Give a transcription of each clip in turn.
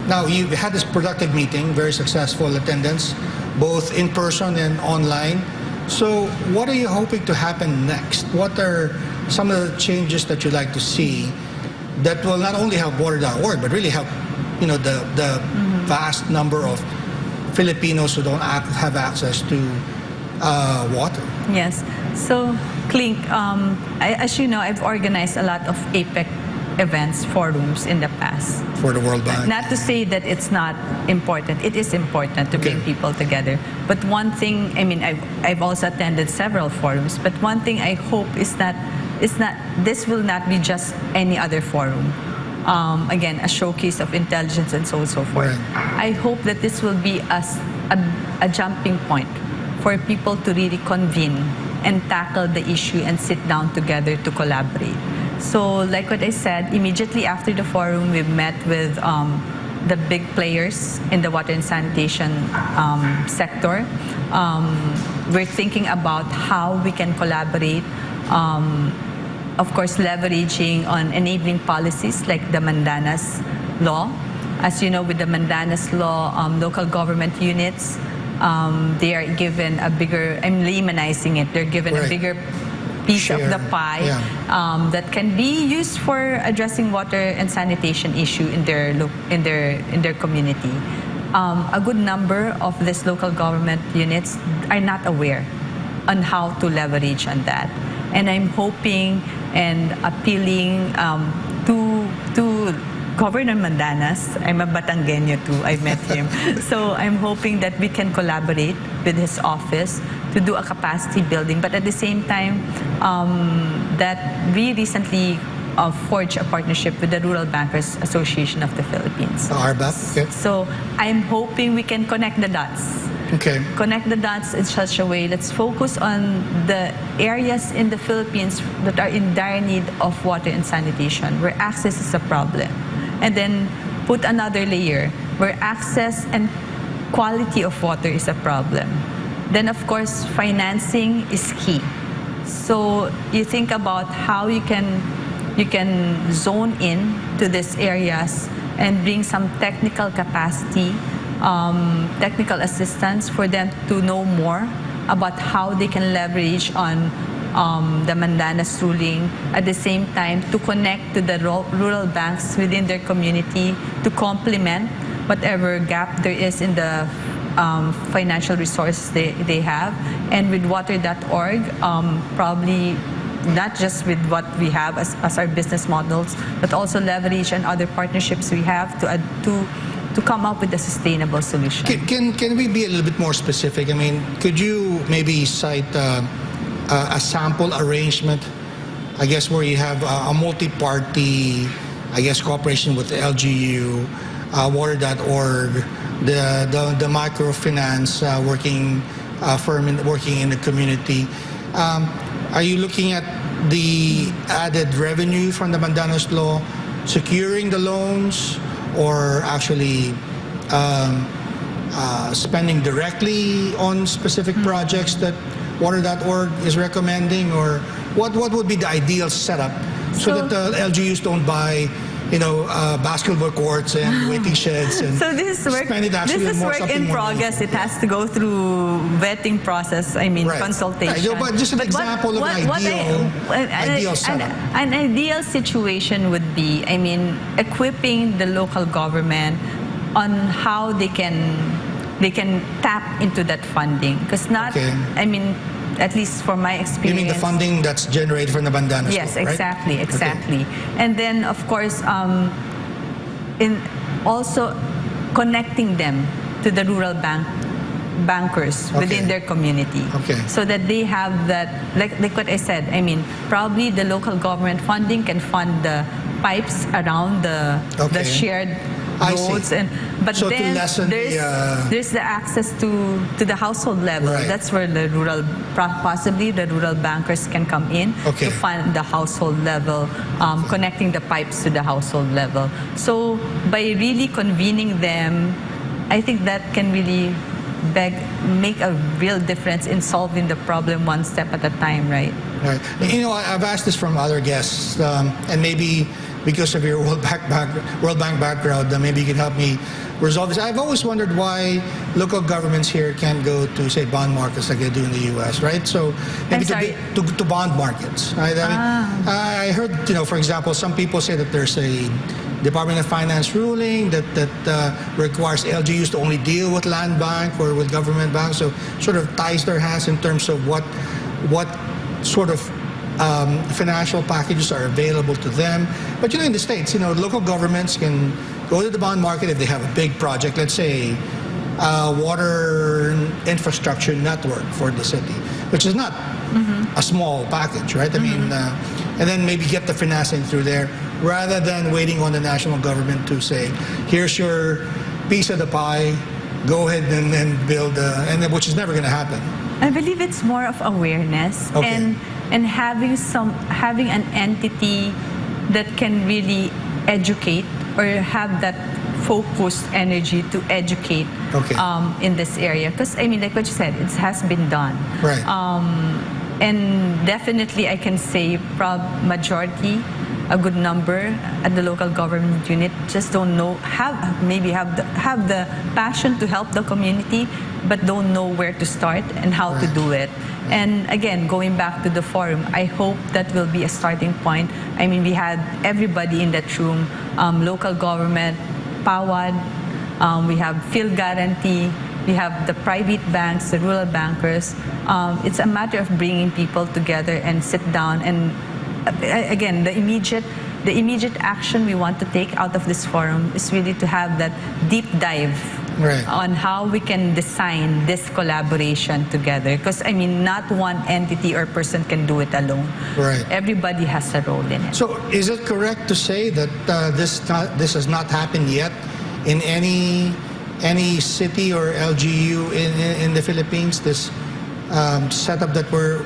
Now, you had this productive meeting, very successful attendance, both in person and online. So what are you hoping to happen next? What are some of the changes that you'd like to see that will not only help water.org, but really help, the vast number of Filipinos who don't have access to water? Yes. So, Klink, as you know, I've organized a lot of APEC events, forums in the past. For the World Bank. Not to say that it's not important. It is important to bring people together. But one thing, I've also attended several forums, but one thing I hope is that this will not be just any other forum. Again, a showcase of intelligence and so on and so forth. Right. I hope that this will be a jumping point for people to really convene and tackle the issue and sit down together to collaborate. So like what I said, immediately after the forum, we met with the big players in the water and sanitation sector. We're thinking about how we can collaborate, of course, leveraging on enabling policies like the Mandanas law. As you know, with the Mandanas law, local government units, they are given a bigger, I'm laymanizing it, they're given a bigger piece of the pie that can be used for addressing water and sanitation issue in their community. A good number of these local government units are not aware on how to leverage on that. And I'm hoping and appealing to Governor Mandanas. I'm a Batanggenyo too, I met him. So I'm hoping that we can collaborate with his office to do a capacity building. But at the same time, that we recently forged a partnership with the Rural Bankers Association of the Philippines. RBAP, okay. So I'm hoping we can connect the dots. Okay. Connect the dots in such a way. Let's focus on the areas in the Philippines that are in dire need of water and sanitation, where access is a problem. And then put another layer where access and quality of water is a problem. Then, of course, financing is key. So you think about how you can zone in to these areas and bring some technical capacity, technical assistance for them to know more about how they can leverage on the Mandanas ruling, at the same time to connect to the rural banks within their community to complement whatever gap there is in the financial resources they have. And with water.org, probably not just with what we have as our business models, but also leverage and other partnerships we have to come up with a sustainable solution. Can we be a little bit more specific? Could you maybe cite a sample arrangement, I guess, where you have a multi-party, I guess, cooperation with the LGU, water.org, the microfinance working firm working in the community. Are you looking at the added revenue from the Mandanas law, securing the loans, or actually spending directly on specific projects that water.org is recommending? Or what would be the ideal setup so that the LGUs don't buy basketball courts and waiting sheds and so this is spend it actually this is more, work in progress. It has to go through vetting process, consultation. Right. But just an example of an ideal setup. An ideal situation would be, equipping the local government on how they can tap into that funding. Because at least for my experience. You mean the funding that's generated from the Mandanas? Yes, right? exactly. Okay. And then, of course, in also connecting them to the rural bankers within their community. Okay. So that they have that, like what I said, probably the local government funding can fund the pipes around the shared roads, but so then there's the access to the household level. Right. That's where the possibly the rural bankers can come in to fund the household level, connecting the pipes to the household level. So by really convening them, I think that can really make a real difference in solving the problem one step at a time, right? Right. I've asked this from other guests, and maybe because of your World Bank background, maybe you can help me resolve this. I've always wondered why local governments here can't go to, say, bond markets like they do in the U.S., right? So maybe to bond markets, right? I mean, I heard, for example, some people say that there's a Department of Finance ruling that requires LGUs to only deal with land bank or with government banks, so sort of ties their hands in terms of what sort of financial packages are available to them. But in the States, local governments can go to the bond market if they have a big project, let's say water infrastructure network for the city, which is not a small package, right? I mean, and then maybe get the financing through there rather than waiting on the national government to say, here's your piece of the pie, go ahead and build, which is never going to happen. I believe it's more of awareness and having an entity that can really educate or have that focused energy to educate in this area. Because, I mean, like what you said, it has been done. Right. And definitely I can say majority, a good number at the local government unit just don't know, have the passion to help the community, but don't know where to start and how to do it. And again, going back to the forum, I hope that will be a starting point. I mean, we had everybody in that room, local government, PAWAD, we have field guarantee, we have the private banks, the rural bankers. It's a matter of bringing people together and sit down and again, the immediate action we want to take out of this forum is really to have that deep dive on how we can design this collaboration together. Because, I mean, not one entity or person can do it alone. Right. Everybody has a role in it. So is it correct to say that this has not happened yet in any city or LGU in the Philippines, this setup that we're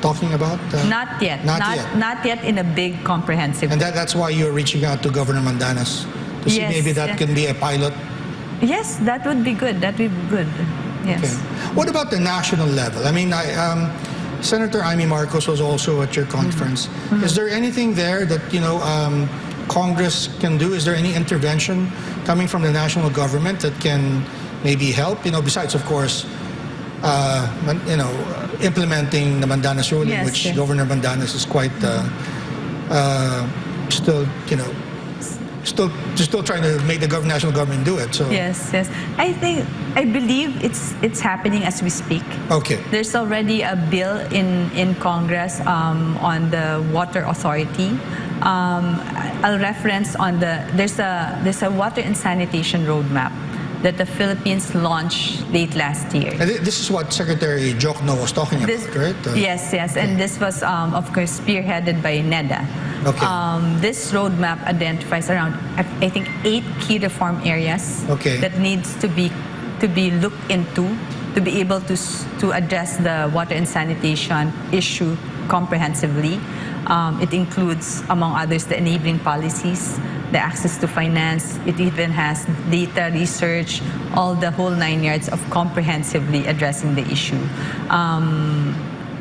talking about? Not yet. Not yet in a big comprehensive and way. that's why you're reaching out to Governor Mandanas to see maybe that can be a pilot? Yes, that would be good. That would be good. Yes. Okay. What about the national level? I mean, Senator Amy Marcos was also at your conference. Is there anything there that, Congress can do? Is there any intervention coming from the national government that can maybe help? Besides, of course, implementing the Mandanas ruling, which Governor Mandanas is quite still trying to make the national government do it. So yes. I believe it's happening as we speak. Okay. There's already a bill in Congress on the water authority. I'll reference on there's a water and sanitation roadmap that the Philippines launched late last year. And this is what Secretary Jokno was talking about, right? Yes. And this was, of course, spearheaded by NEDA. Okay. This roadmap identifies around, I think, 8 key reform areas that needs to be looked into to be able to address the water and sanitation issue comprehensively. It includes, among others, the enabling policies, the access to finance. It even has data research, all the whole 9 yards of comprehensively addressing the issue.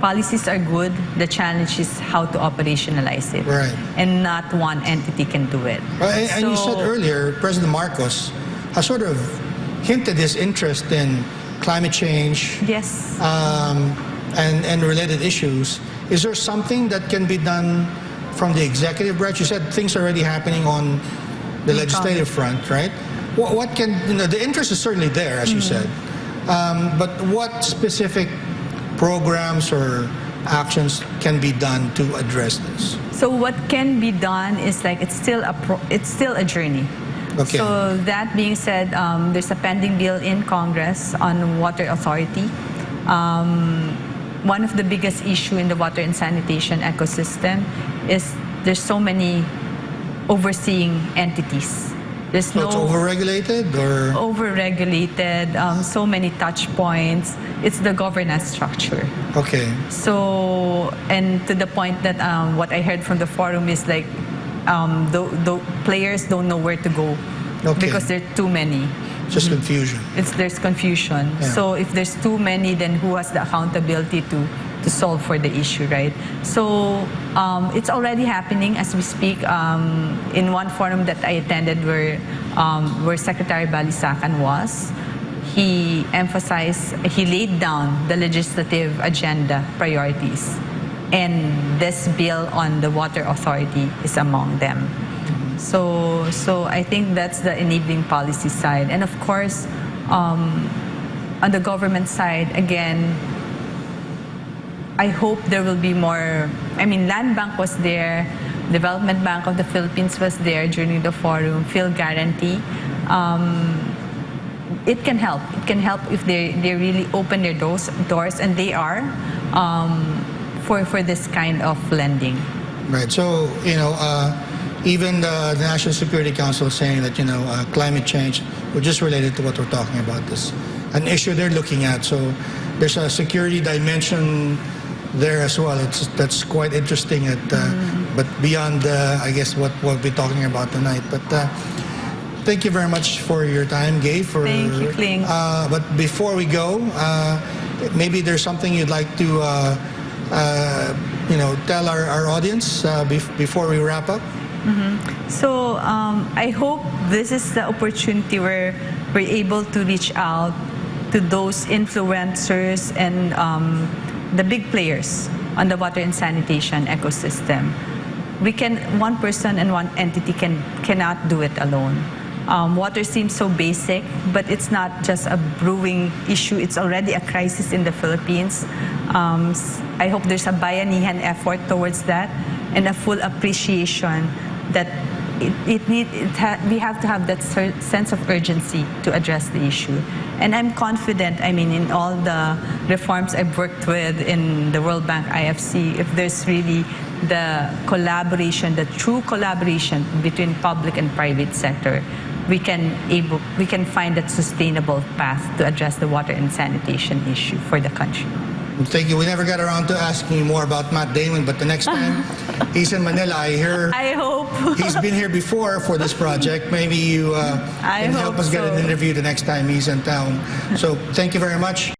Policies are good. The challenge is how to operationalize it. Right. And not one entity can do it. Right. And you said earlier, President Marcos has sort of hinted his interest in climate change. Yes. And related issues. Is there something that can be done from the executive branch? You said things are already happening on the legislative front, right? What can, the interest is certainly there, as you said. But what specific programs or actions can be done to address this? So what can be done is it's still a journey. Okay. So that being said, there's a pending bill in Congress on water authority. One of the biggest issue in the water and sanitation ecosystem is there's so many overseeing entities. There's so it's overregulated or? Overregulated, so many touch points. It's the governance structure. Okay. So, and to the point that what I heard from the forum is the players don't know where to go because there are too many. Just confusion. There's confusion. Yeah. So if there's too many, then who has the accountability to solve for the issue, right? So it's already happening as we speak. In one forum that I attended where Secretary Balisacan was, he laid down the legislative agenda priorities. And this bill on the water authority is among them. So I think that's the enabling policy side. And of course, on the government side, again, I hope there will be more. I mean, Land Bank was there, Development Bank of the Philippines was there during the forum, Field Guarantee. It can help. It can help if they really open their doors, and they are, for this kind of lending. Right. So, even the National Security Council is saying that, climate change, which is related to what we're talking about, is an issue they're looking at. So there's a security dimension there as well. That's quite interesting. But beyond, I guess, what we'll be talking about tonight. But thank you very much for your time, Gay. Thank you, Klink. But before we go, maybe there's something you'd like to tell our audience before we wrap up? So I hope this is the opportunity where we're able to reach out to those influencers and the big players on the water and sanitation ecosystem. One person and one entity cannot do it alone. Water seems so basic, but it's not just a brewing issue. It's already a crisis in the Philippines. I hope there's a bayanihan effort towards that and a full appreciation that we have to have that sense of urgency to address the issue. And I'm confident, in all the reforms I've worked with in the World Bank IFC, if there's really the collaboration, the true collaboration between public and private sector, we can find that sustainable path to address the water and sanitation issue for the country. Thank you. We never got around to asking you more about Matt Damon, but the next time he's in Manila, I hope. He's been here before for this project. Maybe you can help us get an interview the next time he's in town. So thank you very much.